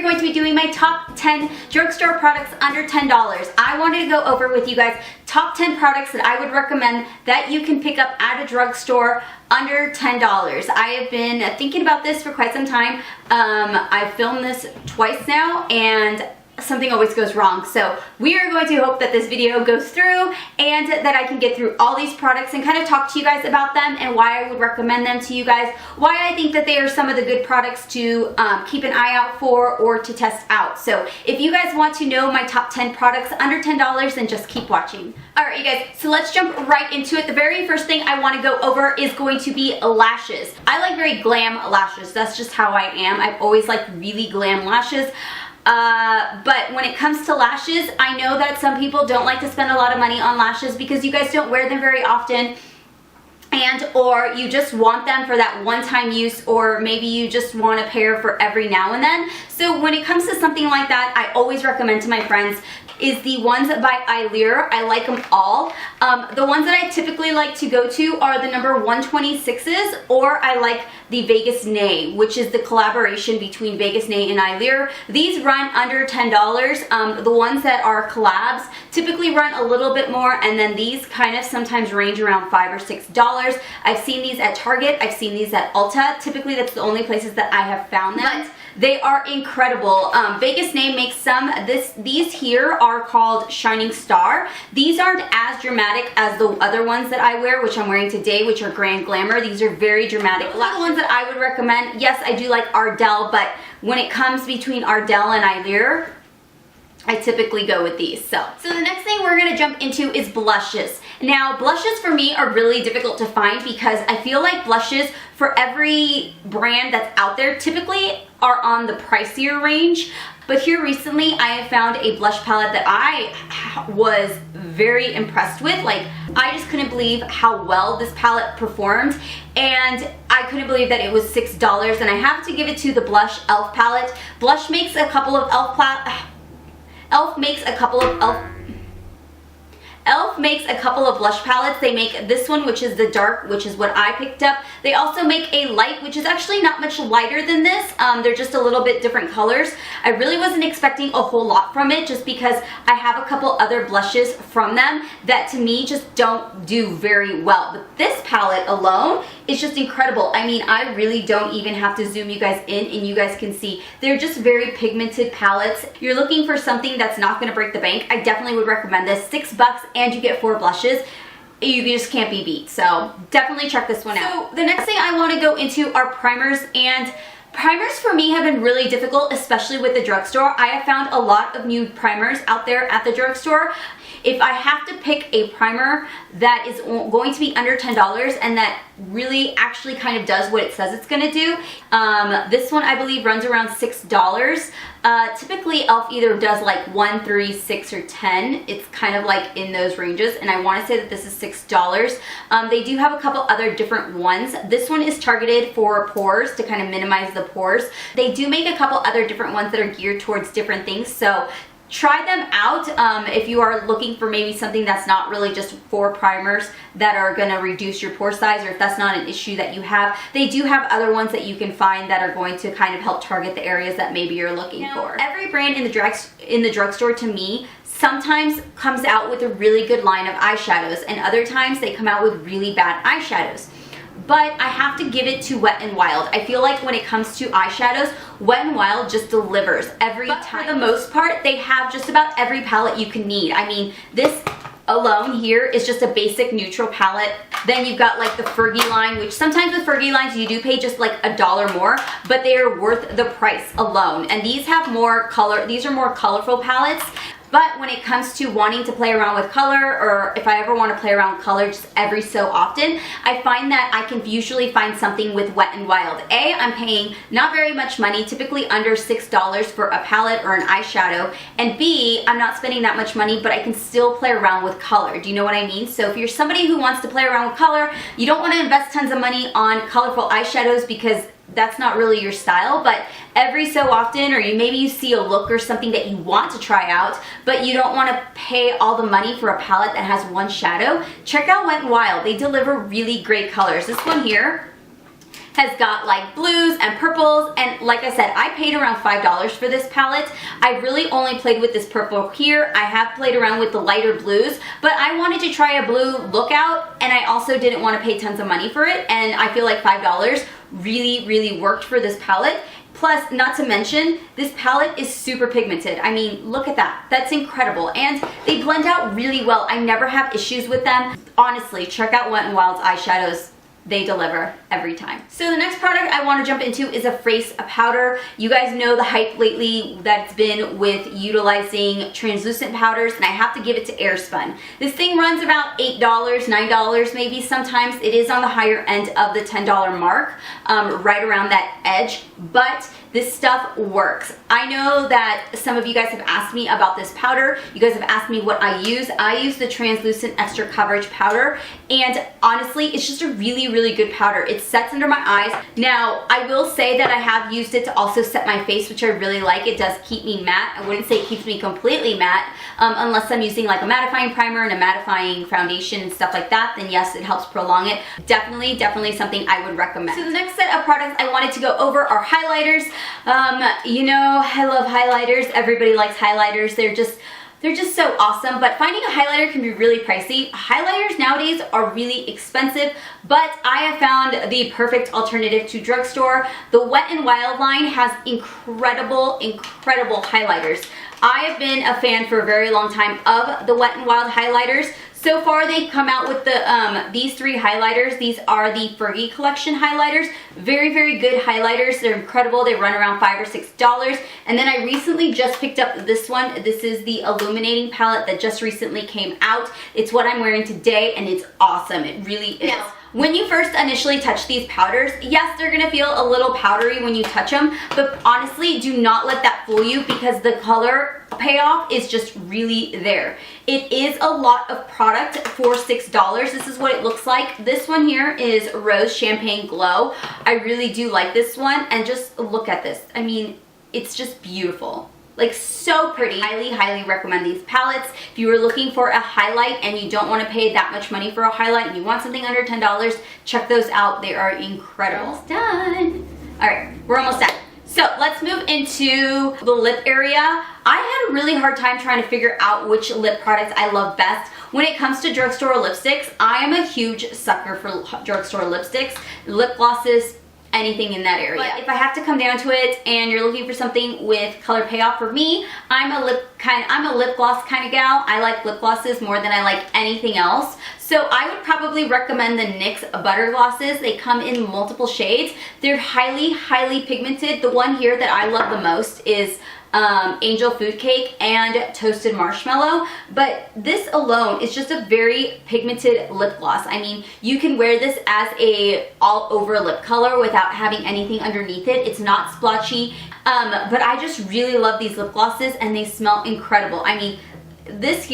going to be doing my top 10 drugstore products under $10. I wanted to go over with you guys top 10 products that I would recommend that you can pick up at a drugstore under $10. I have been thinking about this for quite some time. I've filmed this twice now and something always goes wrong. So we are going to hope that this video goes through and that I can get through all these products and kind of talk to you guys about them and why I would recommend them to you guys, why I think that they are some of the good products to keep an eye out for or to test out. So if you guys want to know my top 10 products under $10, then just keep watching. Alright you guys, so let's jump right into it. The very first thing I want to go over is going to be lashes. I like very glam lashes. That's just how I am. I've always liked really glam lashes. But when it comes to lashes, I know that some people don't like to spend a lot of money on lashes because you guys don't wear them very often, and or you just want them for that one-time use, or maybe you just want a pair for every now and then. So when it comes to something like that, I always recommend to my friends is the ones by Eyelure. I like them all. The ones that I typically like to go to are the number 126s, or I like the Vegas Nay, which is the collaboration between Vegas Nay and Eyelure. These run under $10. The ones that are collabs typically run a little bit more, and then these kind of sometimes range around $5 or $6. I've seen these at Target, I've seen these at Ulta. Typically that's the only places that I have found them. But they are incredible. Vegas Nay makes some. These here are called Shining Star. These aren't as dramatic as the other ones that I wear, which I'm wearing today, which are Grand Glamour. These are very dramatic. The ones that I would recommend, yes, I do like Ardell, but when it comes between Ardell and Eyelure, I typically go with these. So the next thing we're going to jump into is blushes. Now, blushes for me are really difficult to find because I feel like blushes for every brand that's out there typically are on the pricier range. But here recently, I have found a blush palette that I was very impressed with. Like, I just couldn't believe how well this palette performed, and I couldn't believe that it was $6, and I have to give it to the Blush e.l.f. palette. Blush makes a couple of e.l.f. makes a couple of e.l.f. makes a couple of blush palettes. They make this one, which is the dark, which is what I picked up. They also make a light, which is actually not much lighter than this. They're just a little bit different colors. I really wasn't expecting a whole lot from it just because I have a couple other blushes from them that to me just don't do very well. But this palette alone is just incredible. I mean, I really don't even have to zoom you guys in and you guys can see. They're just very pigmented palettes. You're looking for something that's not going to break the bank. I definitely would recommend this. $6 and you get 4 blushes. You just can't be beat. So definitely check this one out. So the next thing I want to go into are primers, and primers for me have been really difficult, especially with the drugstore. I have found a lot of new primers out there at the drugstore. If I have to pick a primer that is going to be under $10 and that really actually kind of does what it says it's going to do, this one I believe runs around $6. Typically e.l.f. either does like 1, 3, 6, or 10. It's kind of like in those ranges, and I want to say that this is $6. They do have a couple other different ones. This one is targeted for pores to kind of minimize the pores. They do make a couple other different ones that are geared towards different things, so try them out if you are looking for maybe something that's not really just for primers that are going to reduce your pore size, or if that's not an issue that you have. They do have other ones that you can find that are going to kind of help target the areas that maybe you're looking for. Every brand in the drugstore to me sometimes comes out with a really good line of eyeshadows, and other times they come out with really bad eyeshadows. But I have to give it to Wet n Wild. I feel like when it comes to eyeshadows, Wet n Wild just delivers every time. For the most part, they have just about every palette you can need. I mean, this alone here is just a basic neutral palette. Then you've got like the Fergie line, which sometimes with Fergie lines you do pay just like $1 more, but they are worth the price alone. And these have more color, these are more colorful palettes. But when it comes to wanting to play around with color, or if I ever want to play around with color just every so often, I find that I can usually find something with Wet n Wild. A, I'm paying not very much money, typically under $6 for a palette or an eyeshadow, and B, I'm not spending that much money, but I can still play around with color. Do you know what I mean? So if you're somebody who wants to play around with color, you don't want to invest tons of money on colorful eyeshadows because that's not really your style, but every so often, or maybe you see a look or something that you want to try out, but you don't want to pay all the money for a palette that has one shadow, check out Wet n Wild. They deliver really great colors. This one here has got like blues and purples, and like I said, I paid around $5 for this palette. I really only played with this purple here. I have played around with the lighter blues, but I wanted to try a blue lookout, and I also didn't want to pay tons of money for it, and I feel like $5 really worked for this palette. Plus, not to mention, this palette is super pigmented. I mean, look at that. That's incredible. And they blend out really well. I never have issues with them. Honestly, check out Wet n Wild's eyeshadows. They deliver every time. So the next product I want to jump into is a face powder. You guys know the hype lately that's been with utilizing translucent powders, and I have to give it to Airspun. This thing runs about $8, $9 maybe sometimes. It is on the higher end of the $10 mark, right around that edge, but this stuff works. I know that some of you guys have asked me about this powder. You guys have asked me what I use. I use the translucent extra coverage powder, and honestly, it's just a really good powder. It sets under my eyes. Now, I will say that I have used it to also set my face, which I really like. It does keep me matte. I wouldn't say it keeps me completely matte, unless I'm using like a mattifying primer and a mattifying foundation and stuff like that, then yes, it helps prolong it. Definitely something I would recommend. So the next set of products I wanted to go over are highlighters. You know, I love highlighters. Everybody likes highlighters. They're just so awesome, but finding a highlighter can be really pricey. Highlighters nowadays are really expensive, but I have found the perfect alternative to drugstore. The Wet n Wild line has incredible highlighters. I have been a fan for a very long time of the Wet n Wild highlighters. So far, they come out with these three highlighters. These are the Fergie collection highlighters. Very good highlighters. They're incredible. They run around $5 or $6. And then I recently just picked up this one. This is the illuminating palette that just recently came out. It's what I'm wearing today, and it's awesome. It really is. Now, when you first initially touch these powders, yes, they're gonna feel a little powdery when you touch them, but honestly, do not let that fool you, because the color payoff is just really there. It is a lot of product for $6. This is what it looks like. This one here is Rose Champagne Glow. I really do like this one, and just look at this. I mean, it's just beautiful. Like, so pretty. Highly recommend these palettes. If you were looking for a highlight and you don't want to pay that much money for a highlight and you want something under $10, check those out. They are incredible. We're almost done. All right, we're almost done. So let's move into the lip area. I had a really hard time trying to figure out which lip products I love best. When it comes to drugstore lipsticks, I am a huge sucker for drugstore lipsticks, lip glosses, anything in that area. But if I have to come down to it and you're looking for something with color payoff, for me, I'm a lip gloss kind of gal. I like lip glosses more than I like anything else. So I would probably recommend the NYX Butter Glosses. They come in multiple shades. They're highly pigmented. The one here that I love the most is Angel Food Cake and Toasted Marshmallow, but this alone is just a very pigmented lip gloss. I mean, you can wear this as a all over lip color without having anything underneath it. It's not splotchy, but I just really love these lip glosses, and they smell incredible. I mean, this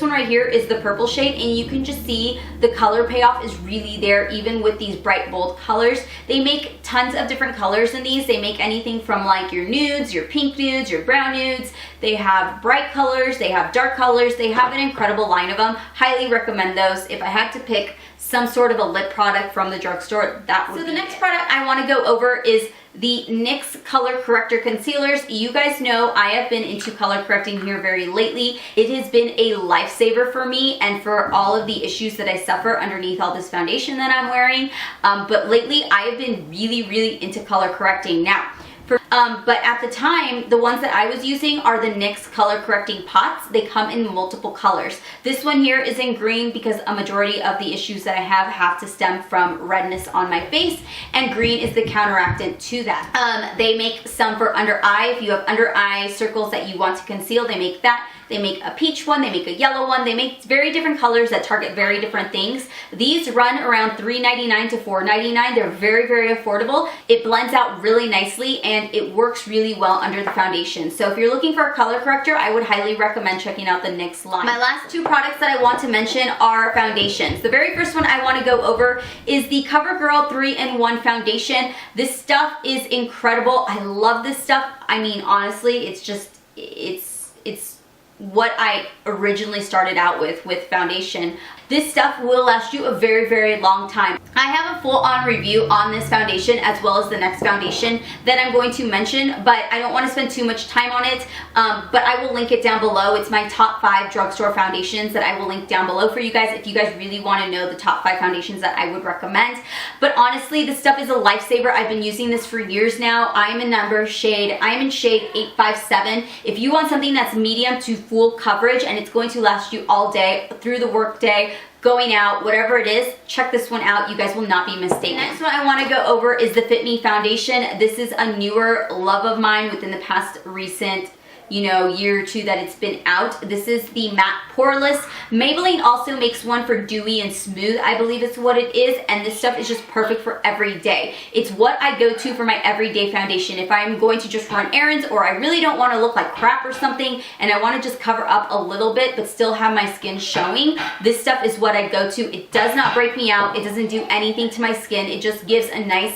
one right here is the purple shade, and you can just see the color payoff is really there, even with these bright bold colors. They make tons of different colors in these. They make anything from like your nudes, your pink nudes, your brown nudes. They have bright colors, they have dark colors. They have an incredible line of them. Highly recommend those. If I had to pick some sort of a lip product from the drugstore, that would be it. So the next product I want to go over is the NYX Color Corrector Concealers. You guys know I have been into color correcting here very lately. It has been a lifesaver for me and for all of the issues that I suffer underneath all this foundation that I'm wearing. But lately I have been really into color correcting. Now, but at the time, the ones that I was using are the NYX Color Correcting Pots. They come in multiple colors. This one here is in green because a majority of the issues that I have to stem from redness on my face, and green is the counteractant to that. They make some for under eye. If you have under eye circles that you want to conceal, they make that. They make a peach one, they make a yellow one, they make very different colors that target very different things. These run around $3.99 to $4.99. They're very affordable. It blends out really nicely, and it works really well under the foundation. So if you're looking for a color corrector, I would highly recommend checking out the NYX line. My last two products that I want to mention are foundations. The very first one I want to go over is the CoverGirl 3-in-1 foundation. This stuff is incredible. I love this stuff. I mean, honestly, it's what I originally started out with foundation. This stuff will last you a very, very long time. I have a full-on review on this foundation as well as the next foundation that I'm going to mention, but I don't want to spend too much time on it, but I will link it down below. It's my top 5 drugstore foundations that I will link down below for you guys if you guys really want to know the top 5 foundations that I would recommend. But honestly, this stuff is a lifesaver. I've been using this for years now. I am in shade 857. If you want something that's medium to full coverage and it's going to last you all day, through the work day, going out, whatever it is, check this one out. You guys will not be mistaken. Next one I want to go over is the Fit Me foundation. This is a newer love of mine within the past recent year or two that it's been out. This is the matte poreless. Maybelline also makes one for dewy and smooth, I believe is what it is, and this stuff is just perfect for every day. It's what I go to for my everyday foundation. If I'm going to just run errands, or I really don't want to look like crap or something and I want to just cover up a little bit but still have my skin showing, this stuff is what I go to. It does not break me out. It doesn't do anything to my skin. It just gives a nice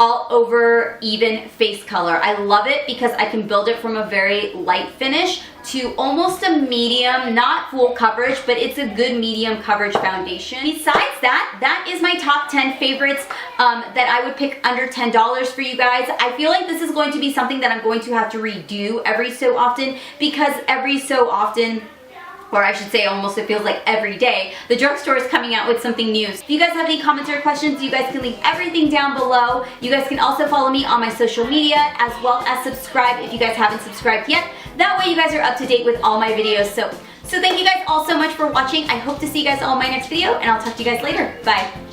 all over even face color. I love it because I can build it from a very light finish to almost a medium, not full coverage, but it's a good medium coverage foundation. Besides that, that is my top 10 favorites that I would pick under $10 for you guys. I feel like this is going to be something that I'm going to have to redo every so often, because every so often, or I should say almost it feels like every day, the drugstore is coming out with something new. If you guys have any comments or questions, you guys can leave everything down below. You guys can also follow me on my social media, as well as subscribe if you guys haven't subscribed yet. That way you guys are up to date with all my videos. So thank you guys all so much for watching. I hope to see you guys all in my next video, and I'll talk to you guys later. Bye.